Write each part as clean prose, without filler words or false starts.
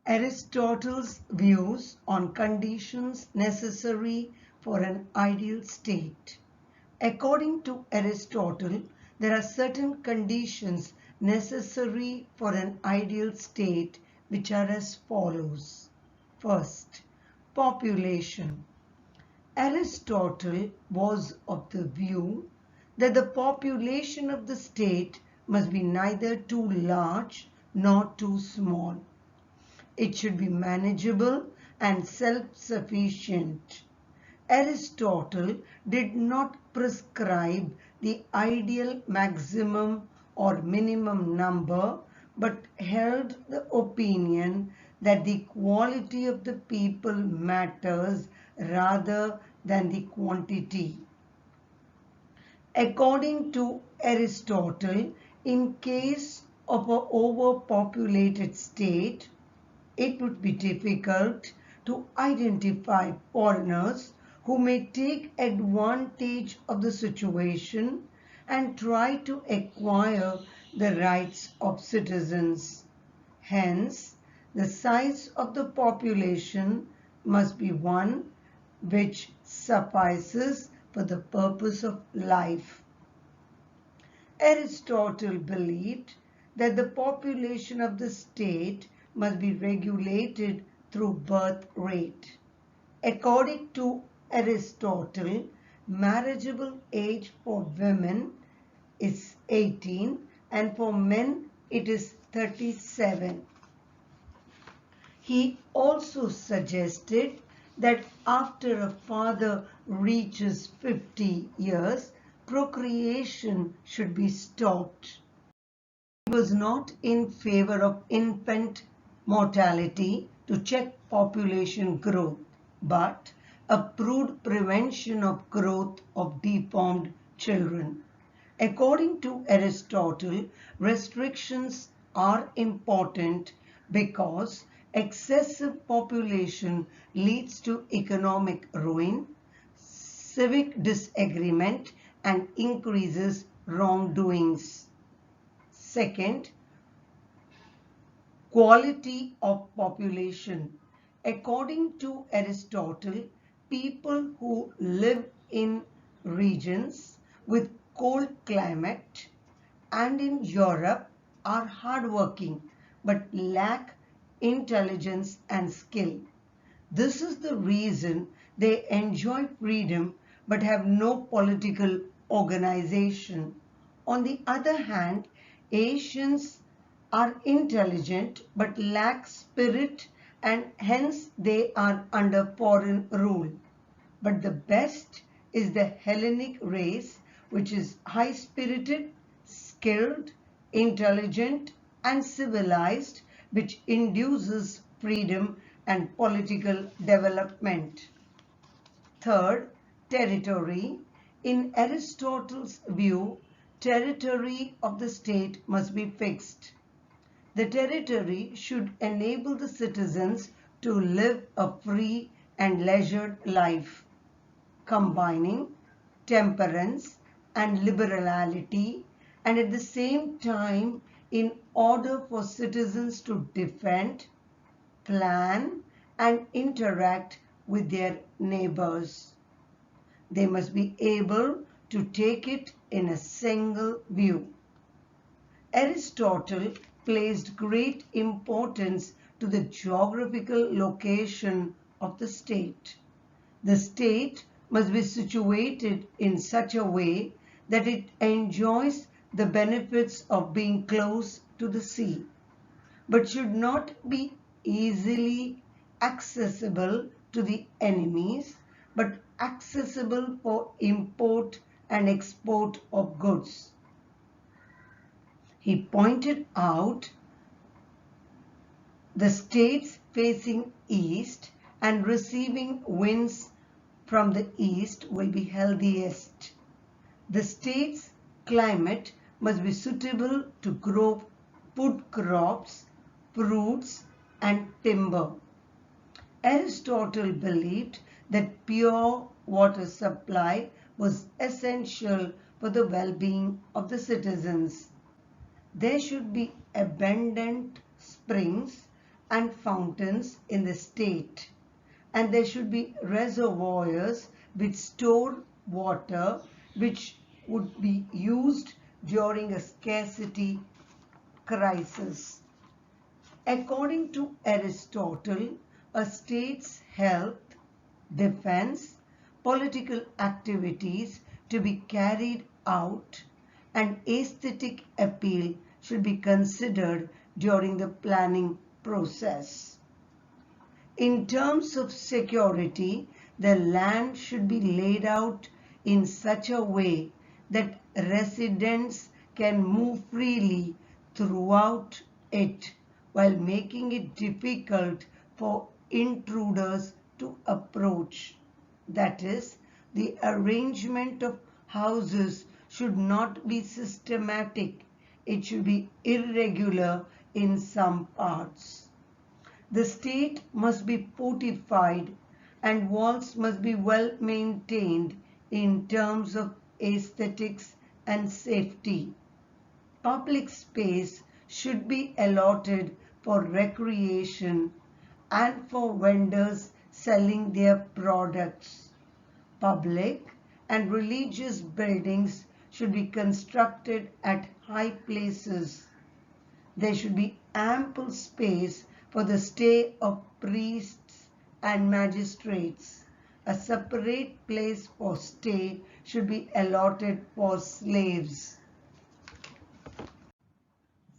Aristotle's views on conditions necessary for an ideal state. According to Aristotle, there are certain conditions necessary for an ideal state which are as follows. First, population. Aristotle was of the view that the population of the state must be neither too large nor too small. It should be manageable and self-sufficient. Aristotle did not prescribe the ideal maximum or minimum number, but held the opinion that the quality of the people matters rather than the quantity. According to Aristotle, in case of an overpopulated state, it would be difficult to identify foreigners who may take advantage of the situation and try to acquire the rights of citizens. Hence, the size of the population must be one which suffices for the purpose of life. Aristotle believed that the population of the state must be regulated through birth rate. According to Aristotle, marriageable age for women is 18 and for men it is 37. He also suggested that after a father reaches 50 years, procreation should be stopped. He was not in favor of infant mortality to check population growth, but approved prevention of growth of deformed children. According to Aristotle, restrictions are important because excessive population leads to economic ruin, civic disagreement, and increases wrongdoings. Second, quality of population. According to Aristotle, people who live in regions with cold climate and in Europe are hardworking but lack intelligence and skill. This is the reason they enjoy freedom but have no political organization. On the other hand, Asians are intelligent but lack spirit, and hence they are under foreign rule. But the best is the Hellenic race, which is high-spirited, skilled, intelligent, and civilized, which induces freedom and political development. Third, territory. In Aristotle's view, territory of the state must be fixed. The territory should enable the citizens to live a free and leisured life, combining temperance and liberality, and at the same time, in order for citizens to defend, plan, and interact with their neighbors. They must be able to take it in a single view. Aristotle placed great importance to the geographical location of the state. The state must be situated in such a way that it enjoys the benefits of being close to the sea, but should not be easily accessible to the enemies, but accessible for import and export of goods. He pointed out the states facing east and receiving winds from the east will be healthiest. The state's climate must be suitable to grow food crops, fruits, and timber. Aristotle believed that pure water supply was essential for the well-being of the citizens. There should be abundant springs and fountains in the state, and there should be reservoirs which store water which would be used during a scarcity crisis. According to Aristotle, a state's health, defense, political activities to be carried out, and aesthetic appeal should be considered during the planning process. In terms of security, the land should be laid out in such a way that residents can move freely throughout it while making it difficult for intruders to approach. That is, the arrangement of houses should not be systematic. It should be irregular in some parts. The state must be fortified and walls must be well maintained in terms of aesthetics and safety. Public space should be allotted for recreation and for vendors selling their products. Public and religious buildings should be constructed at high places. There should be ample space for the stay of priests and magistrates. A separate place for stay should be allotted for slaves.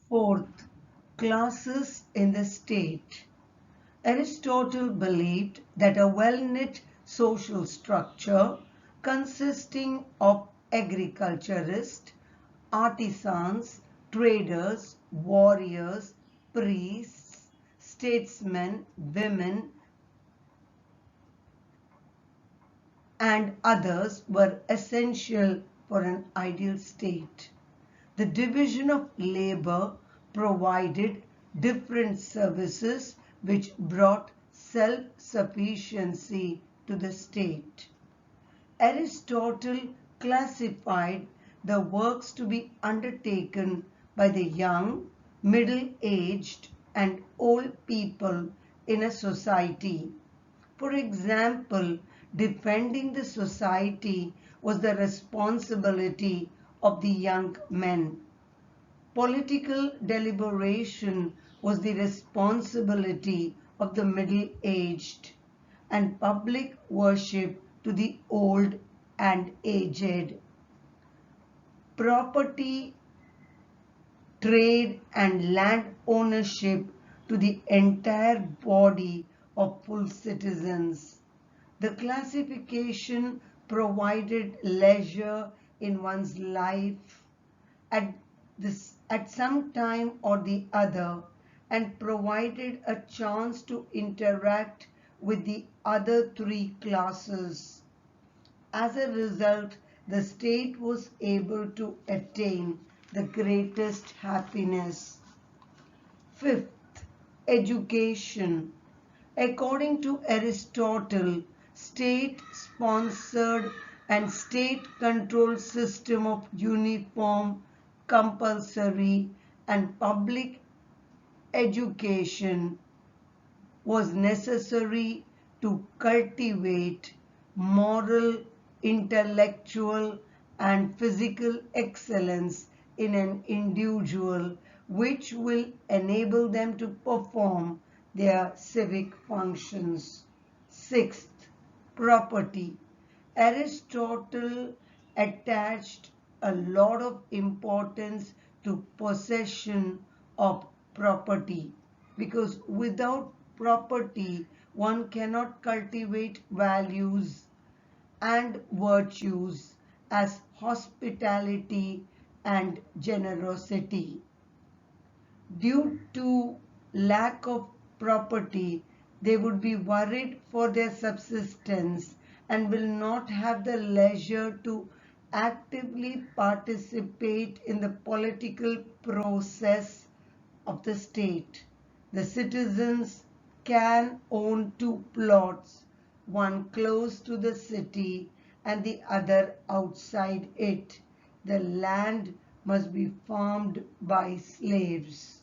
Fourth, classes in the state. Aristotle believed that a well-knit social structure consisting of agriculturists, artisans, traders, warriors, priests, statesmen, women, and others were essential for an ideal state. The division of labor provided different services which brought self-sufficiency to the state. Aristotle classified the works to be undertaken by the young, middle-aged, and old people in a society. For example, defending the society was the responsibility of the young men. Political deliberation was the responsibility of the middle-aged, and public worship to the old and aged. Property, trade, and land ownership to the entire body of full citizens. The classification provided leisure in one's life at some time or the other, and provided a chance to interact with the other three classes. As a result, the state was able to attain the greatest happiness. Fifth, education. According to Aristotle, state-sponsored and state-controlled system of uniform, compulsory, and public education was necessary to cultivate moral, intellectual, and physical excellence in an individual, which will enable them to perform their civic functions. Sixth, property. Aristotle attached a lot of importance to possession of property, because without property one cannot cultivate values and virtues as hospitality and generosity. Due to lack of property, they would be worried for their subsistence and will not have the leisure to actively participate in the political process of the state. The citizens can own two plots, one close to the city and the other outside it. The land must be farmed by slaves.